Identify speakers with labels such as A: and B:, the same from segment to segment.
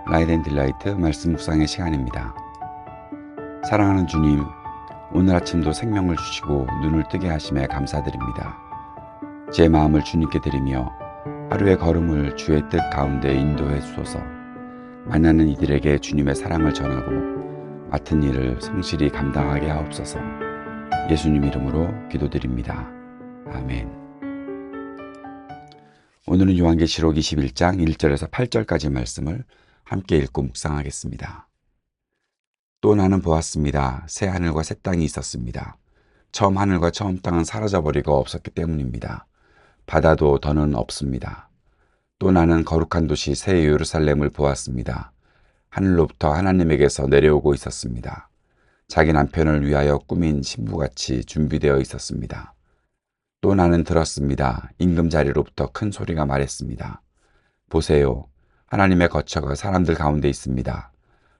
A: 라이트 앤 딜라이트 말씀 묵상의 시간입니다. 사랑하는 주님, 오늘 아침도 생명을 주시고 눈을 뜨게 하심에 감사드립니다. 제 마음을 주님께 드리며 하루의 걸음을 주의 뜻 가운데 인도해 주소서. 만나는 이들에게 주님의 사랑을 전하고 맡은 일을 성실히 감당하게 하옵소서. 예수님 이름으로 기도드립니다. 아멘. 오늘은 요한계시록 21장 1절에서 8절까지 말씀을 함께 읽고 묵상하겠습니다. 또 나는 보았습니다. 새 하늘과 새 땅이 있었습니다. 처음 하늘과 처음 땅은 사라져버리고 없었기 때문입니다. 바다도 더는 없습니다. 또 나는 거룩한 도시 새 예루살렘을 보았습니다. 하늘로부터 하나님에게서 내려오고 있었습니다. 자기 남편을 위하여 꾸민 신부같이 준비되어 있었습니다. 또 나는 들었습니다. 임금자리로부터 큰 소리가 말했습니다. 보세요. 하나님의 거처가 사람들 가운데 있습니다.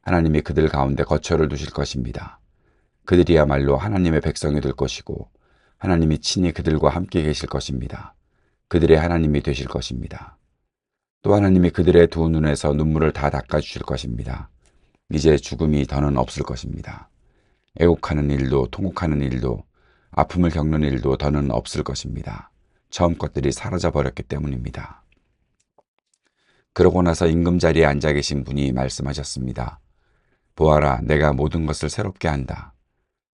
A: 하나님이 그들 가운데 거처를 두실 것입니다. 그들이야말로 하나님의 백성이 될 것이고 하나님이 친히 그들과 함께 계실 것입니다. 그들의 하나님이 되실 것입니다. 또 하나님이 그들의 두 눈에서 눈물을 다 닦아주실 것입니다. 이제 죽음이 더는 없을 것입니다. 애곡하는 일도 통곡하는 일도 아픔을 겪는 일도 더는 없을 것입니다. 처음 것들이 사라져 버렸기 때문입니다. 그러고 나서 임금 자리에 앉아 계신 분이 말씀하셨습니다. 보아라, 내가 모든 것을 새롭게 한다.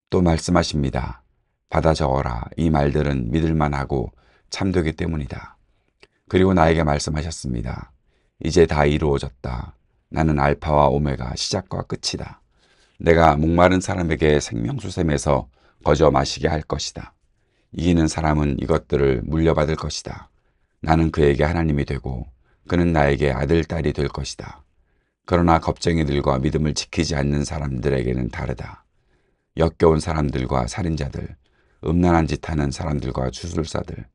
A: 또 말씀하십니다. 받아 적어라. 이 말들은 믿을만하고 참되기 때문이다. 그리고 나에게 말씀하셨습니다. 이제 다 이루어졌다. 나는 알파와 오메가, 시작과 끝이다. 내가 목마른 사람에게 생명수샘에서 거저 마시게 할 것이다. 이기는 사람은 이것들을 물려받을 것이다. 나는 그에게 하나님이 되고 그는 나에게 아들, 딸이 될 것이다. 그러나 겁쟁이들과 믿음을 지키지 않는 사람들에게는 다르다. 역겨운 사람들과 살인자들, 음란한 짓 하는 사람들과 주술사들,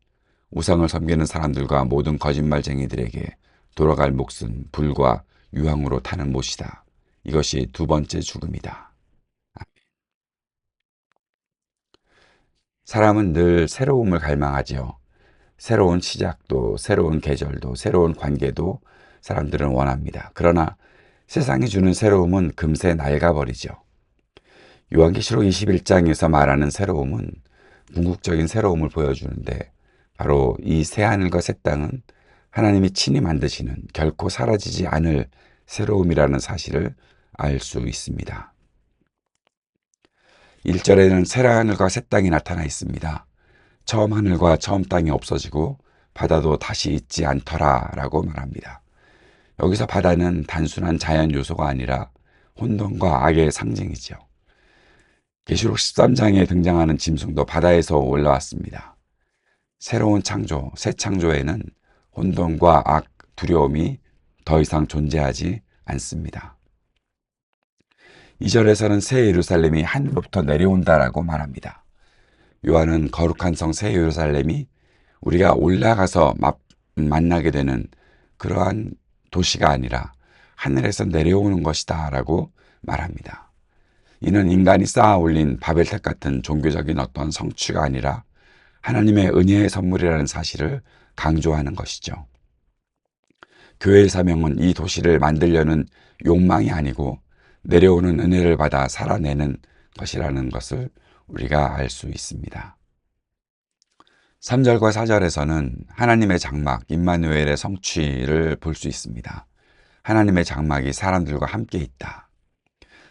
A: 우상을 섬기는 사람들과 모든 거짓말쟁이들에게 돌아갈 몫은 불과 유황으로 타는 못이다. 이것이 두 번째 죽음이다. 사람은 늘 새로움을 갈망하지요. 새로운 시작도, 새로운 계절도, 새로운 관계도 사람들은 원합니다. 그러나 세상이 주는 새로움은 금세 낡아버리죠. 요한계시록 21장에서 말하는 새로움은 궁극적인 새로움을 보여주는데 바로 이 새하늘과 새 땅은 하나님이 친히 만드시는 결코 사라지지 않을 새로움이라는 사실을 알 수 있습니다. 1절에는 새 하늘과 새 땅이 나타나 있습니다. 처음 하늘과 처음 땅이 없어지고 바다도 다시 있지 않더라 라고 말합니다. 여기서 바다는 단순한 자연 요소가 아니라 혼돈과 악의 상징이죠. 계시록 13장에 등장하는 짐승도 바다에서 올라왔습니다. 새로운 창조, 새 창조에는 혼돈과 악, 두려움이 더 이상 존재하지 않습니다. 2절에서는 새 예루살렘이 하늘로부터 내려온다라고 말합니다. 요한은 거룩한 성 새 예루살렘이 우리가 올라가서 만나게 되는 그러한 도시가 아니라 하늘에서 내려오는 것이다 라고 말합니다. 이는 인간이 쌓아 올린 바벨탑 같은 종교적인 어떤 성취가 아니라 하나님의 은혜의 선물이라는 사실을 강조하는 것이죠. 교회의 사명은 이 도시를 만들려는 욕망이 아니고 내려오는 은혜를 받아 살아내는 것이라는 것을 우리가 알 수 있습니다. 3절과 4절에서는 하나님의 장막, 임마누엘의 성취를 볼 수 있습니다. 하나님의 장막이 사람들과 함께 있다.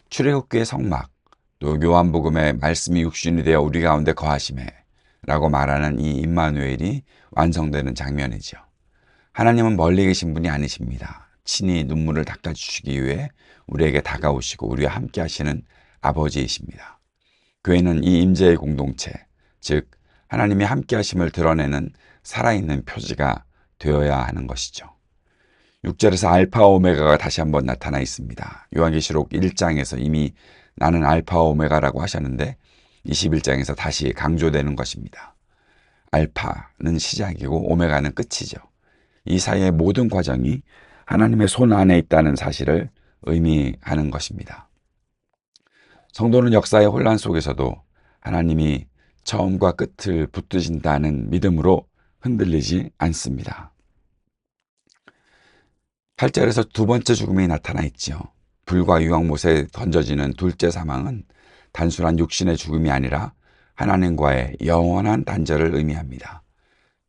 A: 출애굽기의 성막, 또 요한복음의 말씀이 육신이 되어 우리 가운데 거하심에 라고 말하는 이 임마누엘이 완성되는 장면이죠. 하나님은 멀리 계신 분이 아니십니다. 친히 눈물을 닦아주시기 위해 우리에게 다가오시고 우리와 함께 하시는 아버지이십니다. 교회는 이 임재의 공동체, 즉 하나님이 함께 하심을 드러내는 살아있는 표지가 되어야 하는 것이죠. 6절에서 알파와 오메가가 다시 한번 나타나 있습니다. 요한계시록 1장에서 이미 나는 알파와 오메가라고 하셨는데 21장에서 다시 강조되는 것입니다. 알파는 시작이고 오메가는 끝이죠. 이 사이의 모든 과정이 하나님의 손 안에 있다는 사실을 의미하는 것입니다. 성도는 역사의 혼란 속에서도 하나님이 처음과 끝을 붙드신다는 믿음으로 흔들리지 않습니다. 8절에서 두 번째 죽음이 나타나 있지요. 불과 유황못에 던져지는 둘째 사망은 단순한 육신의 죽음이 아니라 하나님과의 영원한 단절을 의미합니다.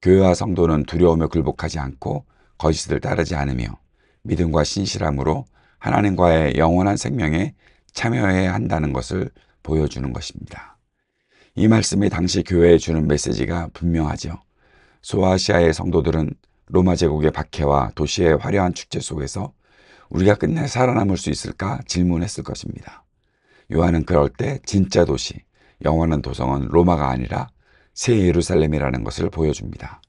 A: 교회와 성도는 두려움에 굴복하지 않고 거짓을 따르지 않으며 믿음과 신실함으로 하나님과의 영원한 생명에 참여해야 한다는 것을 보여주는 것입니다. 이 말씀이 당시 교회에 주는 메시지가 분명하죠. 소아시아의 성도들은 로마 제국의 박해와 도시의 화려한 축제 속에서 우리가 끝내 살아남을 수 있을까 질문했을 것입니다. 요한은 그럴 때 진짜 도시, 영원한 도성은 로마가 아니라 새 예루살렘이라는 것을 보여줍니다.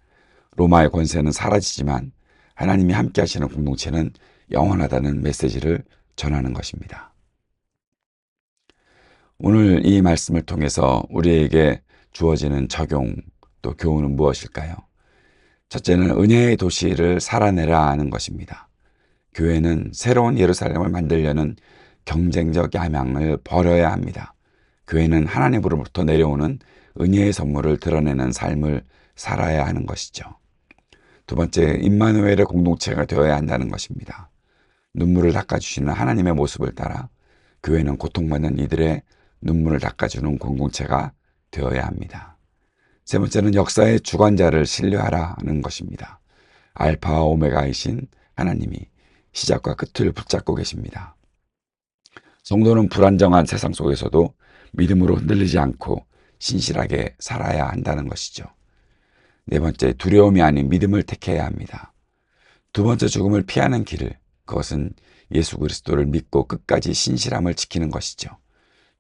A: 로마의 권세는 사라지지만 하나님이 함께 하시는 공동체는 영원하다는 메시지를 전하는 것입니다. 오늘 이 말씀을 통해서 우리에게 주어지는 적용 또 교훈은 무엇일까요? 첫째는 은혜의 도시를 살아내라 하는 것입니다. 교회는 새로운 예루살렘을 만들려는 경쟁적 야망을 버려야 합니다. 교회는 하나님으로부터 내려오는 은혜의 선물을 드러내는 삶을 살아야 하는 것이죠. 두 번째, 임마누엘의 공동체가 되어야 한다는 것입니다. 눈물을 닦아주시는 하나님의 모습을 따라 교회는 고통받는 이들의 눈물을 닦아주는 공동체가 되어야 합니다. 세 번째는 역사의 주관자를 신뢰하라는 것입니다. 알파와 오메가이신 하나님이 시작과 끝을 붙잡고 계십니다. 성도는 불안정한 세상 속에서도 믿음으로 흔들리지 않고 신실하게 살아야 한다는 것이죠. 네 번째, 두려움이 아닌 믿음을 택해야 합니다. 두 번째 죽음을 피하는 길을, 그것은 예수 그리스도를 믿고 끝까지 신실함을 지키는 것이죠.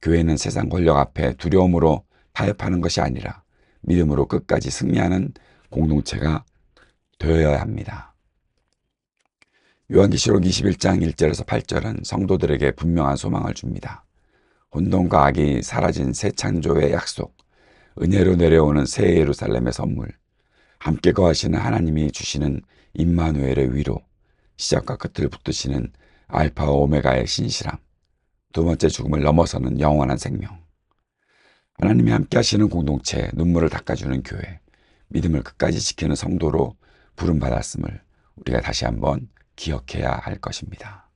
A: 교회는 세상 권력 앞에 두려움으로 타협하는 것이 아니라 믿음으로 끝까지 승리하는 공동체가 되어야 합니다. 요한계시록 21장 1절에서 8절은 성도들에게 분명한 소망을 줍니다. 혼돈과 악이 사라진 새 창조의 약속, 은혜로 내려오는 새 예루살렘의 선물, 함께 거하시는 하나님이 주시는 임마누엘의 위로, 시작과 끝을 붙드시는 알파와 오메가의 신실함, 두 번째 죽음을 넘어서는 영원한 생명. 하나님이 함께 하시는 공동체, 눈물을 닦아주는 교회, 믿음을 끝까지 지키는 성도로 부름받았음을 우리가 다시 한번 기억해야 할 것입니다.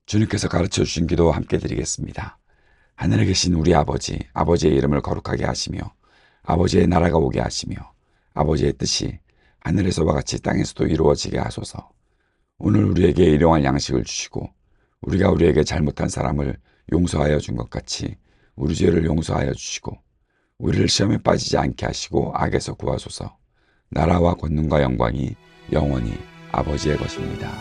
A: 주님께서 가르쳐 주신 기도 함께 드리겠습니다. 하늘에 계신 우리 아버지, 아버지의 이름을 거룩하게 하시며 아버지의 나라가 오게 하시며 아버지의 뜻이 하늘에서와 같이 땅에서도 이루어지게 하소서. 오늘 우리에게 일용할 양식을 주시고 우리가 우리에게 잘못한 사람을 용서하여 준 것 같이 우리 죄를 용서하여 주시고 우리를 시험에 빠지지 않게 하시고 악에서 구하소서. 나라와 권능과 영광이 영원히 아버지의 것입니다.